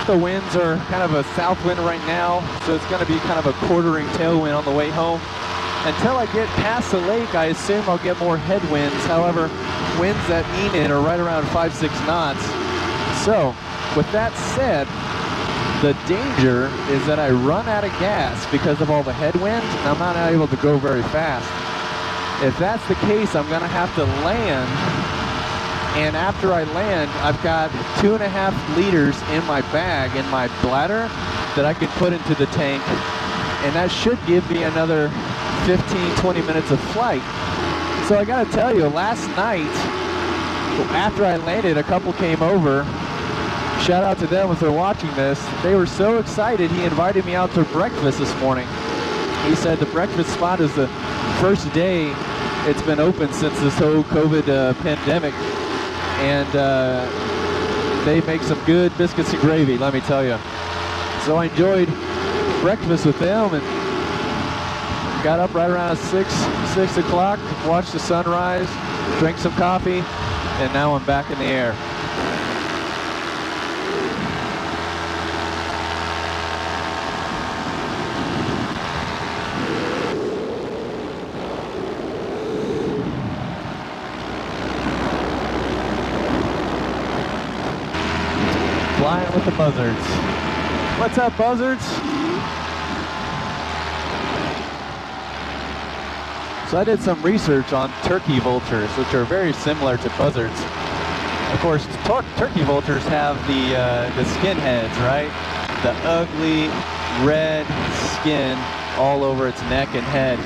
The winds are kind of a south wind right now, so it's going to be kind of a quartering tailwind on the way home. Until I get past the lake, I assume I'll get more headwinds. However, winds at Enid are right around 5-6 knots. So, with that said, the danger is that I run out of gas because of all the headwinds, and I'm not able to go very fast. If that's the case, I'm going to have to land. And after I land, I've got 2.5 liters in my bag, in my bladder, that I could put into the tank. And that should give me another 15-20 minutes of flight. So I gotta tell you, last night, after I landed, a couple came over. Shout out to them if they're watching this. They were so excited, he invited me out to breakfast this morning. He said the breakfast spot is the first day it's been open since this whole COVID pandemic. And they make some good biscuits and gravy, let me tell you. So I enjoyed breakfast with them and got up right around 6 o'clock, watched the sunrise, drank some coffee, and now I'm back in the air. Flying with the buzzards. What's up, buzzards? So I did some research on turkey vultures, which are very similar to buzzards. Of course, turkey vultures have the skin heads, right? The ugly red skin all over its neck and head.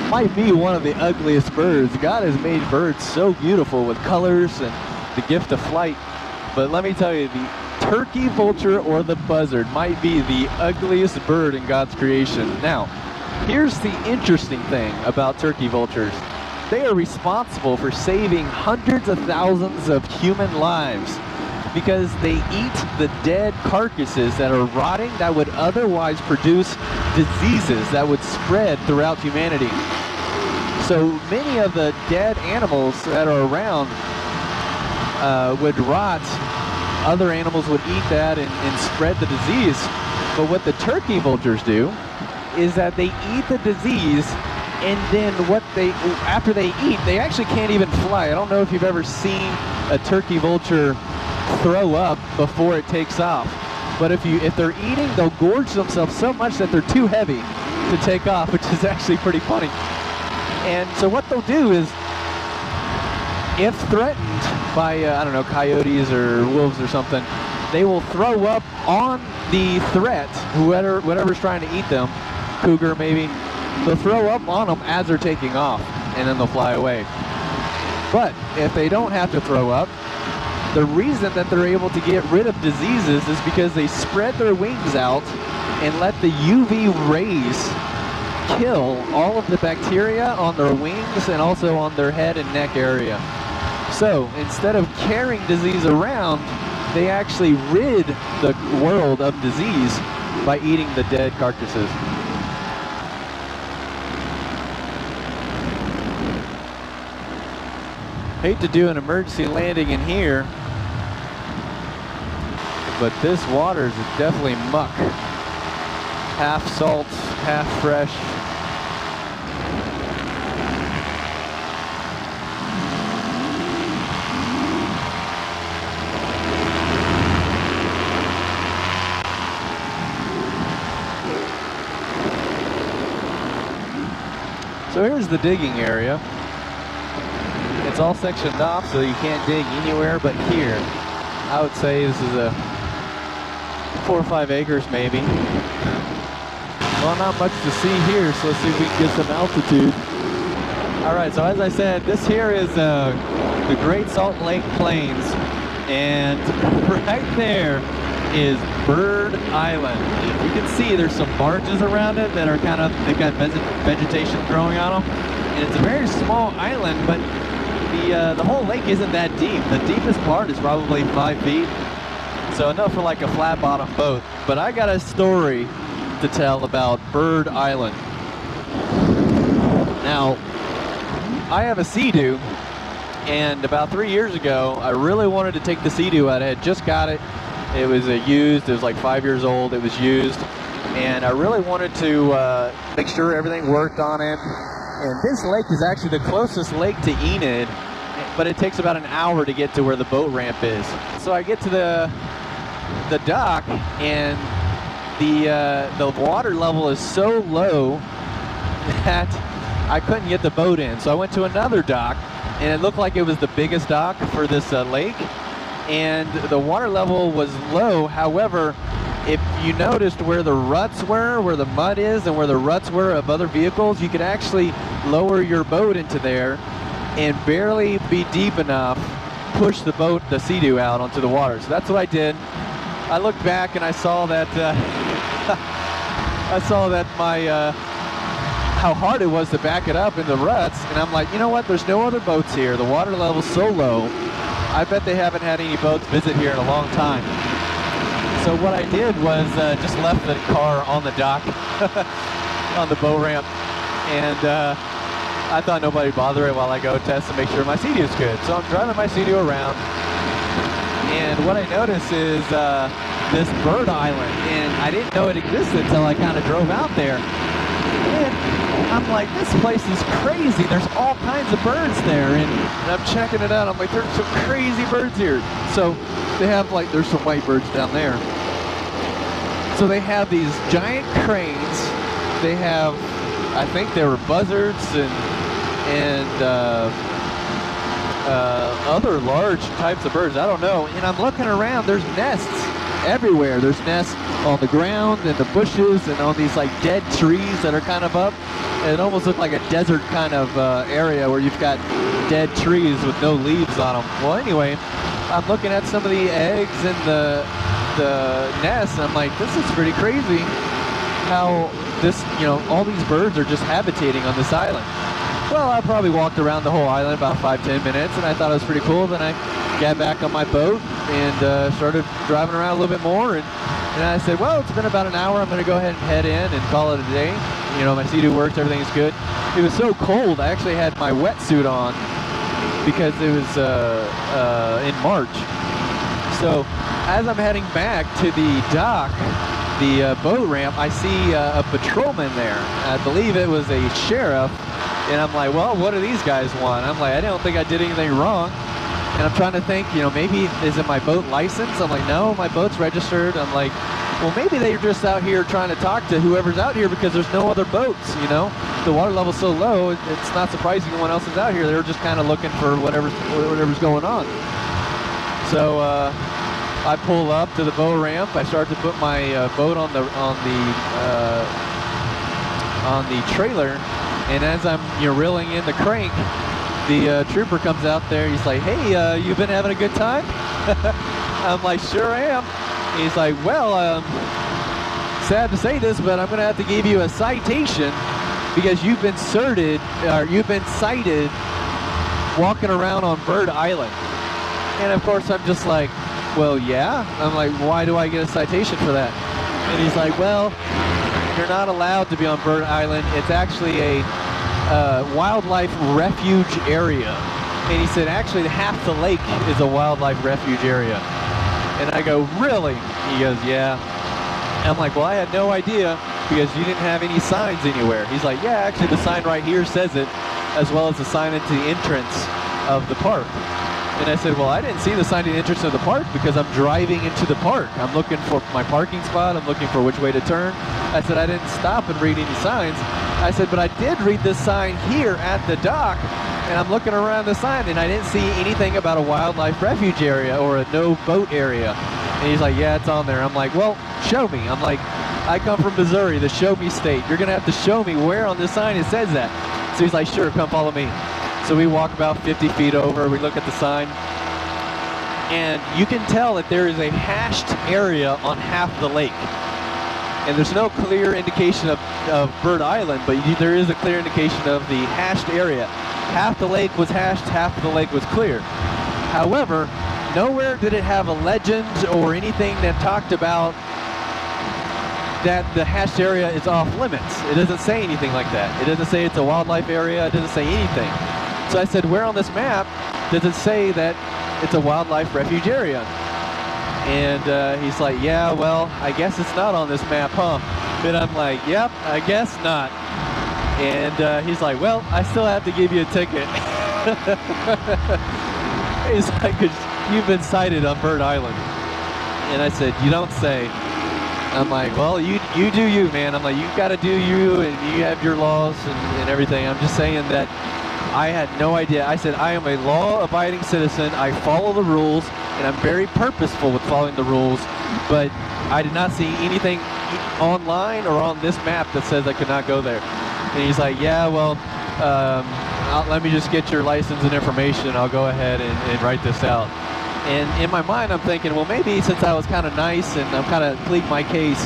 Might be one of the ugliest birds. God has made birds so beautiful with colors and the gift of flight. But let me tell you, the turkey vulture or the buzzard might be the ugliest bird in God's creation. Now, here's the interesting thing about turkey vultures. They are responsible for saving hundreds of thousands of human lives because they eat the dead carcasses that are rotting that would otherwise produce diseases that would spread throughout humanity. So many of the dead animals that are around would rot. Other animals would eat that and spread the disease. But what the turkey vultures do is that they eat the disease, and then after they eat, they actually can't even fly. I don't know if you've ever seen a turkey vulture throw up before it takes off. But if they're eating, they'll gorge themselves so much that they're too heavy to take off, which is actually pretty funny. And so what they'll do is, if threatened by, I don't know, coyotes or wolves or something, they will throw up on the threat, whatever's trying to eat them, cougar maybe, they'll throw up on them as they're taking off, and then they'll fly away. But if they don't have to throw up, the reason that they're able to get rid of diseases is because they spread their wings out and let the UV rays kill all of the bacteria on their wings and also on their head and neck area. So instead of carrying disease around, they actually rid the world of disease by eating the dead carcasses. Hate to do an emergency landing in here, but this water is definitely muck. Half salt, half fresh. So here's the digging area. It's all sectioned off, so you can't dig anywhere but here. I would say this is a 4 or 5 acres maybe. Well, not much to see here, so let's see if we can get some altitude. All right, so as I said, this here is the Great Salt Lake Plains, and right there is Bird Island. You can see there's some barges around it that are they've got vegetation growing on them, and it's a very small island, but the whole lake isn't that deep. The deepest part is probably 5 feet, so enough for like a flat bottom boat. But I got a story to tell about Bird Island. Now, I have a Sea-Doo, and about 3 years ago, I really wanted to take the Sea-Doo out. I had just got it, It was used. It was like 5 years old. It was used, and I really wanted to make sure everything worked on it. And this lake is actually the closest lake to Enid, but it takes about an hour to get to where the boat ramp is. So I get to the dock, and the water level is so low that I couldn't get the boat in. So I went to another dock, and it looked like it was the biggest dock for this lake, and the water level was low. However, if you noticed where the ruts were, where the mud is, and where the ruts were of other vehicles, you could actually lower your boat into there and barely be deep enough, push the boat, the Sea-Doo, out onto the water. So that's what I did. I looked back and I saw that how hard it was to back it up in the ruts, and I'm like, you know what? There's no other boats here. The water level's so low. I bet they haven't had any boats visit here in a long time. So what I did was just left the car on the dock, on the boat ramp, and I thought nobody would bother it while I go test to make sure my Sea-Doo's good. So I'm driving my Sea-Doo around, and what I notice is this bird island, and I didn't know it existed until I kind of drove out there. And I'm like, this place is crazy. There's all kinds of birds there, and I'm checking it out. I'm like, there's some crazy birds here. So they have, like, there's some white birds down there. So they have these giant cranes. They have, I think they were buzzards and other large types of birds. I don't know. And I'm looking around. There's nests everywhere. There's nests on the ground and the bushes and on these like dead trees that are kind of up. And it almost looked like a desert kind of area where you've got dead trees with no leaves on them. Well, anyway, I'm looking at some of the eggs in the nests, and I'm like, this is pretty crazy how this, you know, all these birds are just habitating on this island. Well, I probably walked around the whole island about 5-10 minutes, and I thought it was pretty cool. Then I got back on my boat and started driving around a little bit more, and I said, well, it's been about an hour. I'm going to go ahead and head in and call it a day. You know, my Sea-Doo works, everything's good. It was so cold, I actually had my wetsuit on because it was in March. So as I'm heading back to the dock, the boat ramp, I see a patrolman there. I believe it was a sheriff. And I'm like, well, what do these guys want? I'm like, I don't think I did anything wrong. And I'm trying to think, you know, maybe is it my boat license? I'm like, no, my boat's registered. I'm like, well, maybe they're just out here trying to talk to whoever's out here because there's no other boats, you know? The water level's so low, it's not surprising no one else is out here. They're just kind of looking for whatever's going on. So I pull up to the boat ramp. I start to put my boat on the trailer. And as I'm, you know, reeling in the crank, the trooper comes out there. He's like, hey, you been having a good time? I'm like, sure am. He's like, well, sad to say this, but I'm going to have to give you a citation because you've been cited walking around on Bird Island. And of course, I'm just like, well, yeah. I'm like, why do I get a citation for that? And he's like, well, you're not allowed to be on Bird Island. It's actually a wildlife refuge area. And he said, actually, half the lake is a wildlife refuge area. And I go, really? He goes, yeah. And I'm like, well, I had no idea because you didn't have any signs anywhere. He's like, yeah, actually, the sign right here says it, as well as the sign into the entrance of the park. And I said, well, I didn't see the sign to the entrance of the park because I'm driving into the park. I'm looking for my parking spot. I'm looking for which way to turn. I said, I didn't stop and read any signs. I said, but I did read this sign here at the dock, and I'm looking around the sign, and I didn't see anything about a wildlife refuge area or a no boat area. And he's like, yeah, it's on there. I'm like, well, show me. I'm like, I come from Missouri, the show me state. You're going to have to show me where on this sign it says that. So he's like, sure, come follow me. So we walk about 50 feet over, we look at the sign, and you can tell that there is a hashed area on half the lake. And there's no clear indication of Bird Island, but there is a clear indication of the hashed area. Half the lake was hashed, half of the lake was clear. However, nowhere did it have a legend or anything that talked about that the hashed area is off limits. It doesn't say anything like that. It doesn't say it's a wildlife area. It doesn't say anything. So I said, where on this map does it say that it's a wildlife refuge area? And he's like, yeah, well, I guess it's not on this map, huh? And I'm like, yep, I guess not. And he's like, well, I still have to give you a ticket. He's like, 'cause you've been sighted on Bird Island. And I said, you don't say. I'm like, well, you do you, man. I'm like, you got to do you, and you have your laws and everything. I'm just saying that I had no idea. I said, I am a law-abiding citizen. I follow the rules, and I'm very purposeful with following the rules. But I did not see anything online or on this map that says I could not go there. And he's like, yeah, well, let me just get your license and information. I'll go ahead and write this out. And in my mind, I'm thinking, well, maybe since I was kind of nice and I'm kind of pleading my case,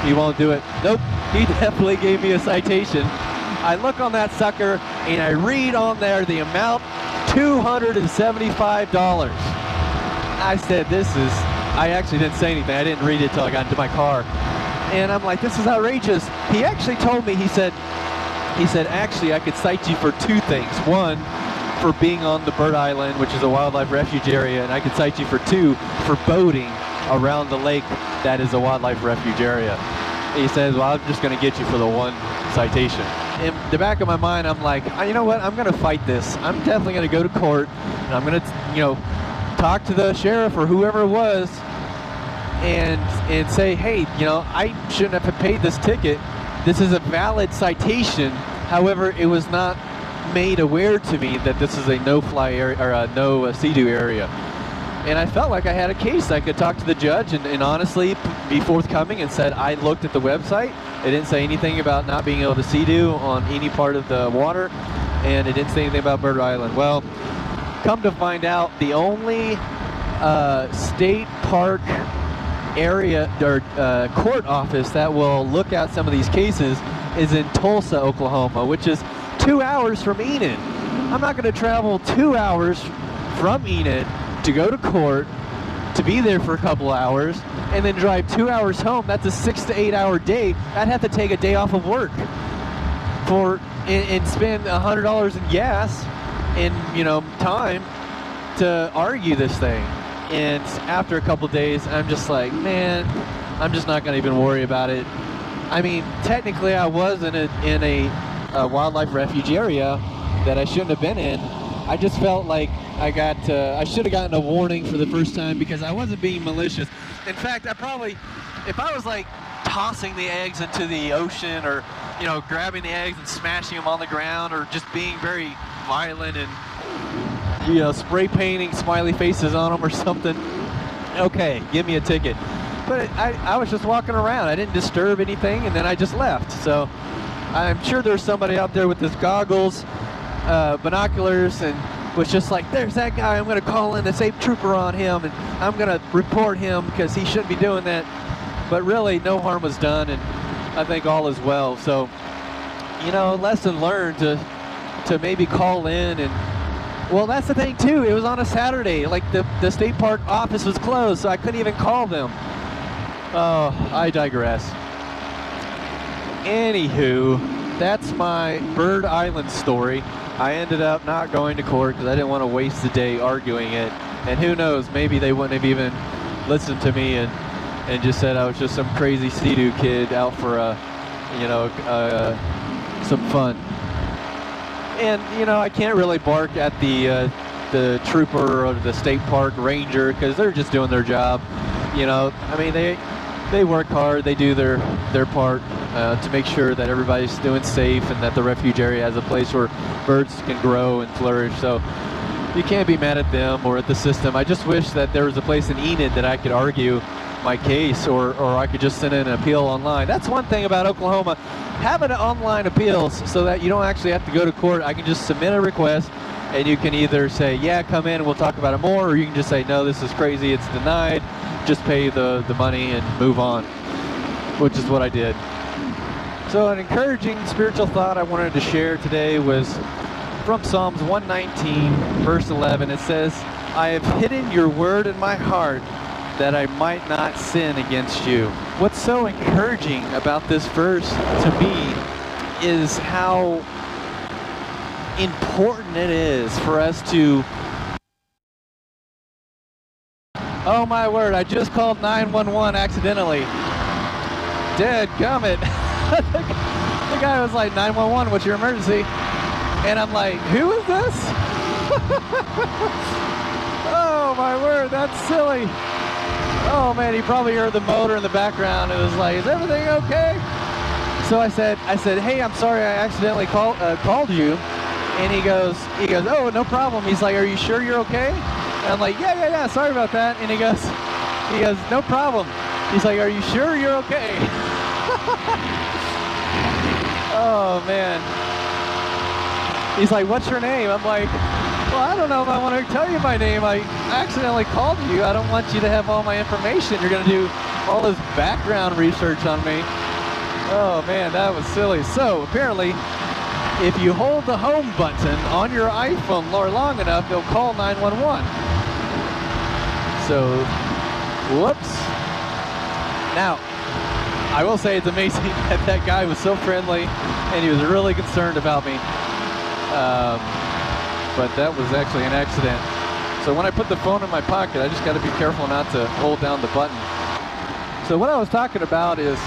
he won't do it. Nope, he definitely gave me a citation. I look on that sucker and I read on there the amount, $275. I said, I actually didn't say anything. I didn't read it till I got into my car. And I'm like, this is outrageous. He actually told me, he said, actually, I could cite you for two things. One, for being on the Bird Island, which is a wildlife refuge area, and I could cite you for two, for boating around the lake that is a wildlife refuge area. He says, well, I'm just going to get you for the one citation. In the back of my mind, I'm like, you know what, I'm going to fight this. I'm definitely going to go to court, and I'm going to, talk to the sheriff or whoever it was and say, hey, I shouldn't have paid this ticket. This is a valid citation. However, it was not made aware to me that this is a no-fly area or a no sea-doo area. And I felt like I had a case. I could talk to the judge and honestly be forthcoming and said, I looked at the website. It didn't say anything about not being able to sea-doo on any part of the water, and it didn't say anything about Bird Island. Well, come to find out, the only state park area or court office that will look at some of these cases is in Tulsa, Oklahoma, which is 2 hours from Enid. I'm not going to travel 2 hours from Enid to go to court, to be there for a couple hours, and then drive 2 hours home. That's a 6 to 8 hour day. I'd have to take a day off of work and spend $100 in gas and time to argue this thing. And after a couple days, I'm just like, man, I'm just not going to even worry about it. I mean, technically, I was in a wildlife refuge area that I shouldn't have been in. I just felt like I should have gotten a warning for the first time because I wasn't being malicious. In fact, if I was like tossing the eggs into the ocean or, grabbing the eggs and smashing them on the ground or just being very violent and, spray painting smiley faces on them or something, okay, give me a ticket. But I was just walking around. I didn't disturb anything, and then I just left. So I'm sure there's somebody out there with his goggles, binoculars, and was just like, there's that guy, I'm going to call in the state trooper on him, and I'm going to report him because he shouldn't be doing that. But really, no harm was done, and I think all is well. So, lesson learned to maybe call in. And well, that's the thing too, it was on a Saturday. Like the state park office was closed, so I couldn't even call them. Oh, I digress. Anywho, that's my Bird Island story. I ended up not going to court because I didn't want to waste the day arguing it. And who knows, maybe they wouldn't have even listened to me and just said I was just some crazy sea-doo kid out for some fun. And I can't really bark at the trooper or the state park ranger because they're just doing their job. I mean, they work hard, they do their part to make sure that everybody's doing safe and that the refuge area has a place where birds can grow and flourish. So you can't be mad at them or at the system. I just wish that there was a place in Enid that I could argue my case, or I could just send in an appeal online. That's one thing about Oklahoma, having online appeals so that you don't actually have to go to court. I can just submit a request and you can either say, yeah, come in and we'll talk about it more, or you can just say, no, this is crazy, it's denied, just pay the money and move on, which is what I did. So an encouraging spiritual thought I wanted to share today was from Psalms 119, verse 11. It says, I have hidden your word in my heart that I might not sin against you. What's so encouraging about this verse to me is how important it is for us to Oh my word, I just called 911 accidentally. Dead gummit. The guy was like, 911, what's your emergency? And I'm like, who is this? Oh my word, that's silly. Oh man, he probably heard the motor in the background. It was like, is everything okay? So I said, hey, I'm sorry, I accidentally called you. And he goes, oh, no problem. He's like, are you sure you're okay? And I'm like, yeah, sorry about that. And he goes, no problem. He's like, are you sure you're okay? Oh man. He's like, what's your name? I'm like, well, I don't know if I want to tell you my name. I accidentally called you. I don't want you to have all my information. You're going to do all this background research on me. Oh man, that was silly. So apparently, if you hold the home button on your iPhone long enough, they'll call 911. So, whoops. Now, I will say it's amazing that that guy was so friendly and he was really concerned about me. But that was actually an accident. So when I put the phone in my pocket, I just got to be careful not to hold down the button. So what I was talking about is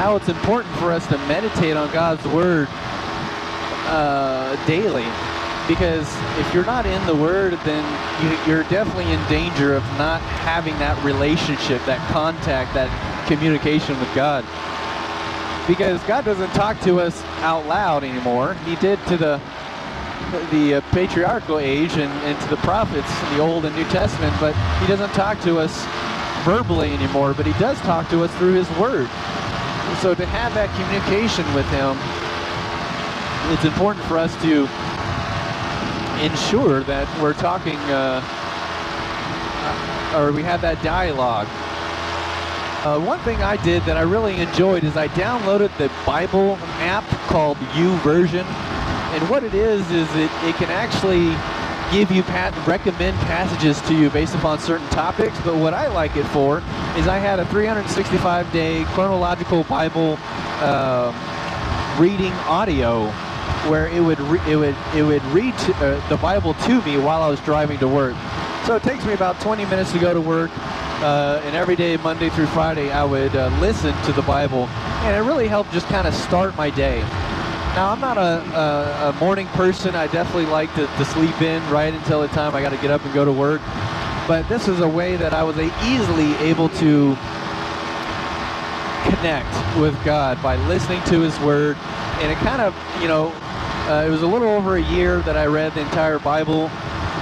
how it's important for us to meditate on God's Word daily. Because if you're not in the Word, then you're definitely in danger of not having that relationship, that contact, that communication with God. Because God doesn't talk to us out loud anymore. He did to the patriarchal age and to the prophets in the Old and New Testament, but He doesn't talk to us verbally anymore, but He does talk to us through His Word. So to have that communication with Him, it's important for us to ensure that we're talking, or we have that dialogue. One thing I did that I really enjoyed is I downloaded the Bible app called YouVersion. And what it is it can actually give you recommend passages to you based upon certain topics. But what I like it for is I had a 365-day chronological Bible reading audio, where it would read the Bible to me while I was driving to work. So it takes me about 20 minutes to go to work, and every day, Monday through Friday, I would listen to the Bible, and it really helped just kind of start my day. Now, I'm not a morning person. I definitely like to sleep in right until the time I got to get up and go to work. But this is a way that I was easily able to connect with God by listening to His Word. And it kind of, it was a little over a year that I read the entire Bible,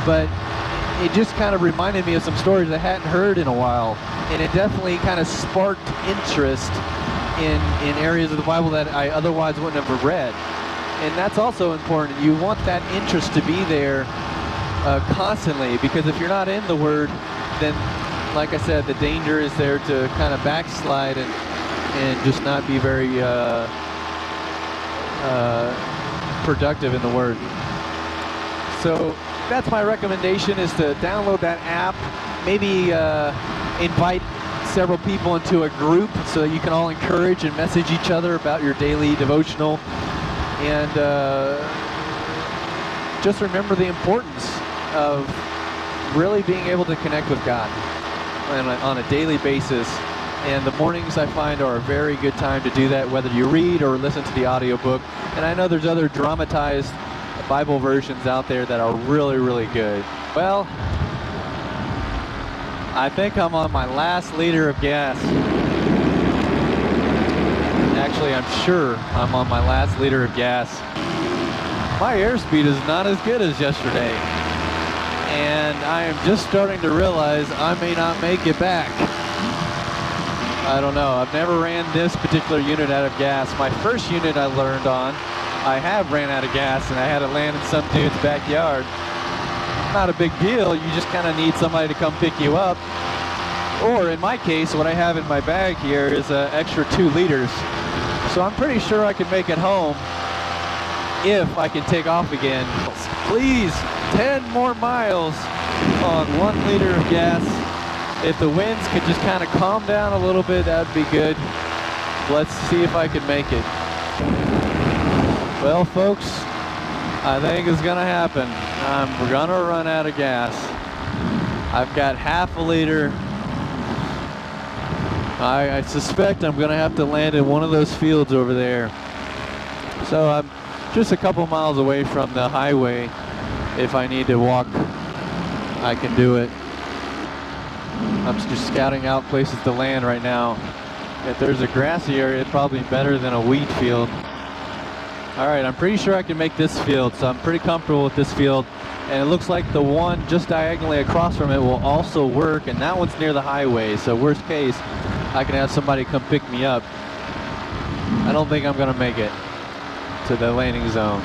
but it just kind of reminded me of some stories I hadn't heard in a while. And it definitely kind of sparked interest in areas of the Bible that I otherwise wouldn't have read. And that's also important. You want that interest to be there constantly, because if you're not in the Word, then, like I said, the danger is there to kind of backslide and just not be very productive in the Word. So that's my recommendation, is to download that app, maybe invite several people into a group so that you can all encourage and message each other about your daily devotional. And just remember the importance of really being able to connect with God on a daily basis. And the mornings, I find, are a very good time to do that, whether you read or listen to the audiobook. And I know there's other dramatized Bible versions out there that are really, really good. Well, I think I'm on my last liter of gas. Actually, I'm sure I'm on my last liter of gas. My airspeed is not as good as yesterday, and I am just starting to realize I may not make it back. I don't know. I've never ran this particular unit out of gas. My first unit I learned on, I have ran out of gas, and I had to land in some dude's backyard. Not a big deal. You just kind of need somebody to come pick you up. Or in my case, what I have in my bag here is an extra 2 liters. So I'm pretty sure I can make it home if I can take off again. Please, 10 more miles on 1 liter of gas. If the winds could just kind of calm down a little bit, that would be good. Let's see if I can make it. Well, folks, I think it's gonna happen. We're gonna run out of gas. I've got half a liter. I suspect I'm gonna have to land in one of those fields over there. So I'm just a couple miles away from the highway. If I need to walk, I can do it. I'm just scouting out places to land right now. If there's a grassy area, it's probably better than a wheat field. All right, I'm pretty sure I can make this field, so I'm pretty comfortable with this field. And it looks like the one just diagonally across from it will also work, and that one's near the highway, so worst case, I can have somebody come pick me up. I don't think I'm gonna make it to the landing zone.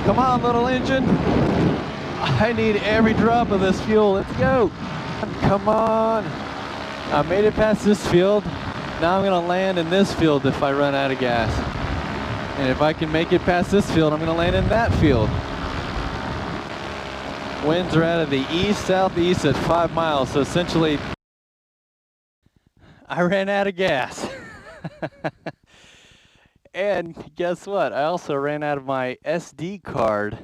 Come on, little engine. I need every drop of this fuel. Let's go. Come on. I made it past this field. Now I'm gonna land in this field if I run out of gas. And if I can make it past this field, I'm gonna land in that field. Winds are out of the east-southeast at 5 miles, so essentially, I ran out of gas. And guess what? I also ran out of my SD card,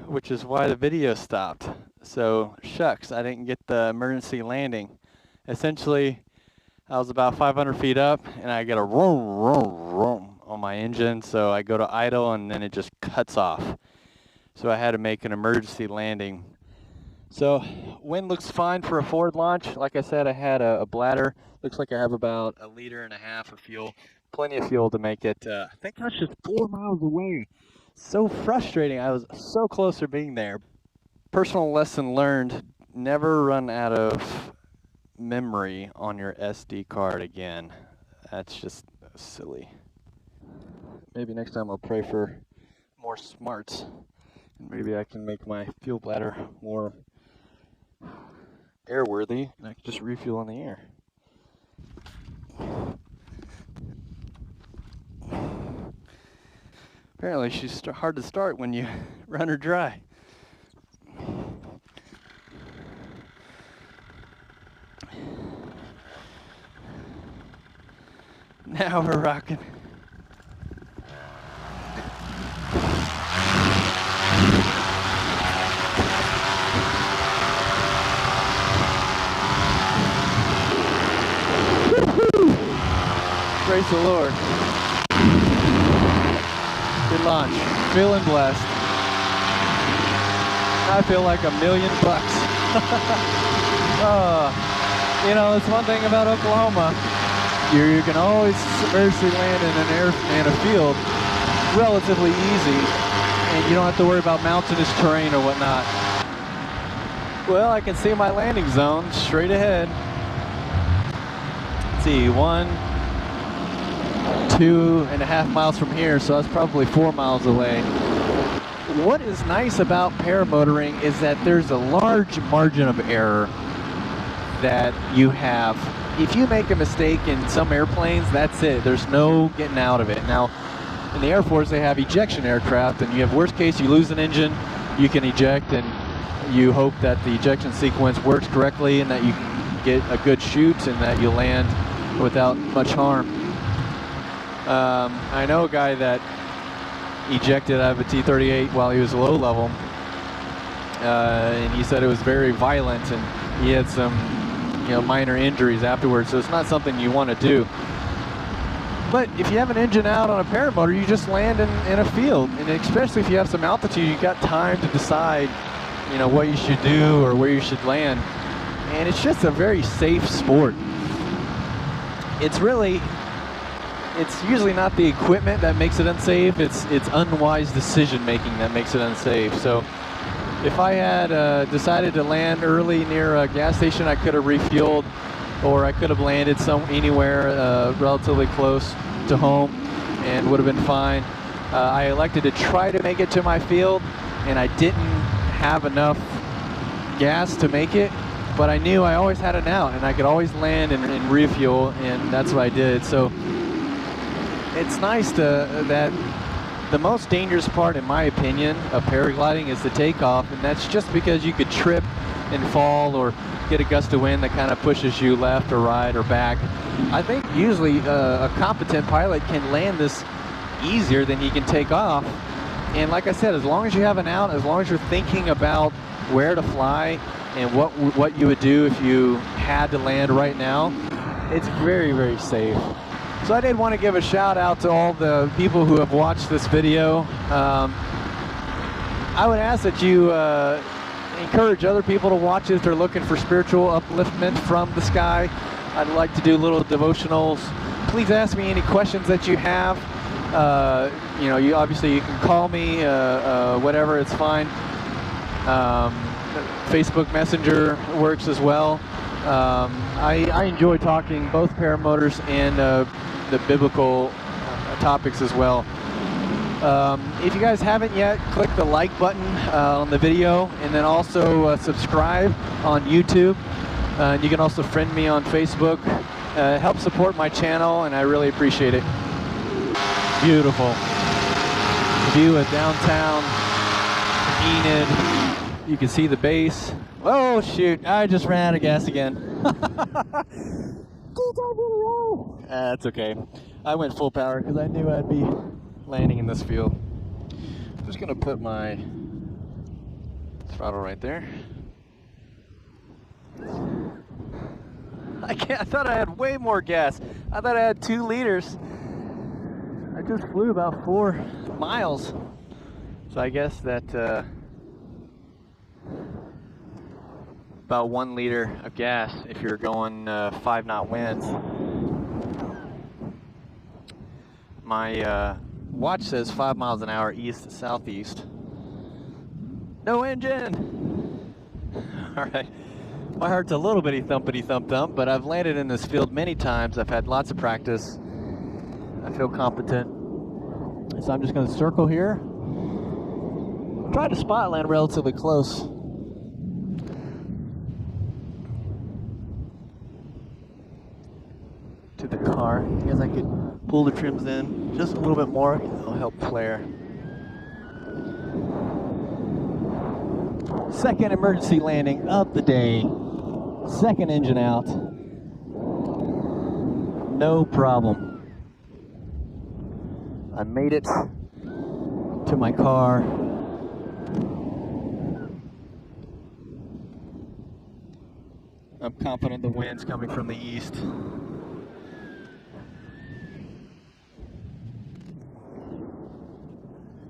which is why the video stopped. So, shucks, I didn't get the emergency landing. Essentially, I was about 500 feet up, and I get a vroom, vroom, vroom on my engine, so I go to idle, and then it just cuts off. So I had to make an emergency landing. So wind looks fine for a forward launch. Like I said, I had a bladder. Looks like I have about 1.5 liters of fuel. Plenty of fuel to make it. I think that's just 4 miles away. So frustrating. I was so close to being there. Personal lesson learned, never run out of memory on your SD card again. That's just silly. Maybe next time I'll pray for more smarts. Maybe I can make my fuel bladder more airworthy and I can just refuel in the air. Apparently she's hard to start when you run her dry. Now we're rocking. Woo-hoo! Praise the Lord. Good launch. Feeling blessed. I feel like $1 million. You know, it's one thing about Oklahoma. You can always submergibly land in a field relatively easy, and you don't have to worry about mountainous terrain or whatnot. Well, I can see my landing zone straight ahead. Let's see, 2.5 miles from here, so that's probably 4 miles away. What is nice about paramotoring is that there's a large margin of error that you have. If you make a mistake in some airplanes, that's it. There's no getting out of it. Now, in the Air Force, they have ejection aircraft, and you have worst case, you lose an engine, you can eject, and you hope that the ejection sequence works correctly and that you can get a good shoot and that you land without much harm. I know a guy that ejected out of a T-38 while he was low level, and he said it was very violent, and he had some minor injuries afterwards, so it's not something you want to do. But if you have an engine out on a paramotor, you just land in a field, and especially if you have some altitude, you've got time to decide what you should do or where you should land, and it's just a very safe sport. It's usually not the equipment that makes it unsafe, it's unwise decision making that makes it unsafe. So if I had decided to land early near a gas station, I could have refueled, or I could have landed anywhere relatively close to home and would have been fine. I elected to try to make it to my field, and I didn't have enough gas to make it, but I knew I always had an out, and I could always land and refuel, and that's what I did. So it's nice that the most dangerous part, in my opinion, of paragliding is the takeoff, and that's just because you could trip and fall or get a gust of wind that kind of pushes you left or right or back. I think usually a competent pilot can land this easier than he can take off, And like I said, as long as you have an out, as long as you're thinking about where to fly and what you would do if you had to land right now, it's very, very safe. So I did want to give a shout out to all the people who have watched this video. I would ask that you encourage other people to watch it if they're looking for spiritual upliftment from the sky. I'd like to do little devotionals. Please ask me any questions that you have. You know, you can call me, whatever, it's fine. Facebook Messenger works as well. I enjoy talking both paramotors and the biblical topics as well. If you guys haven't yet, click the like button on the video, and then also subscribe on YouTube. And you can also friend me on Facebook. Help support my channel, and I really appreciate it. Beautiful view of downtown Enid. You can see the base. Oh shoot, I just ran out of gas again. That's okay. I went full power because I knew I'd be landing in this field. I'm just gonna put my throttle right there. I thought I had way more gas. I thought I had 2 liters. I just flew about 4 miles. So I guess that about 1 liter of gas if you're going 5-knot winds. My watch says 5 miles an hour east to southeast. No engine! Alright. My heart's a little bitty thumpity thump thump, but I've landed in this field many times. I've had lots of practice. I feel competent. So I'm just going to circle here. Try to spot land relatively close. To the car. I guess I could pull the trims in just a little bit more. It'll help flare. Second emergency landing of the day. Second engine out. No problem. I made it to my car. I'm confident the wind's coming from the east.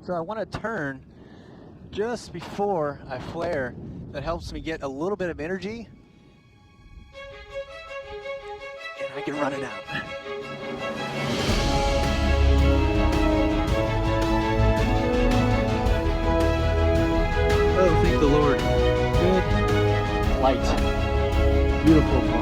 So I want to turn just before I flare. That helps me get a little bit of energy. And I can run it out. Oh, thank the Lord. Good light. Beautiful.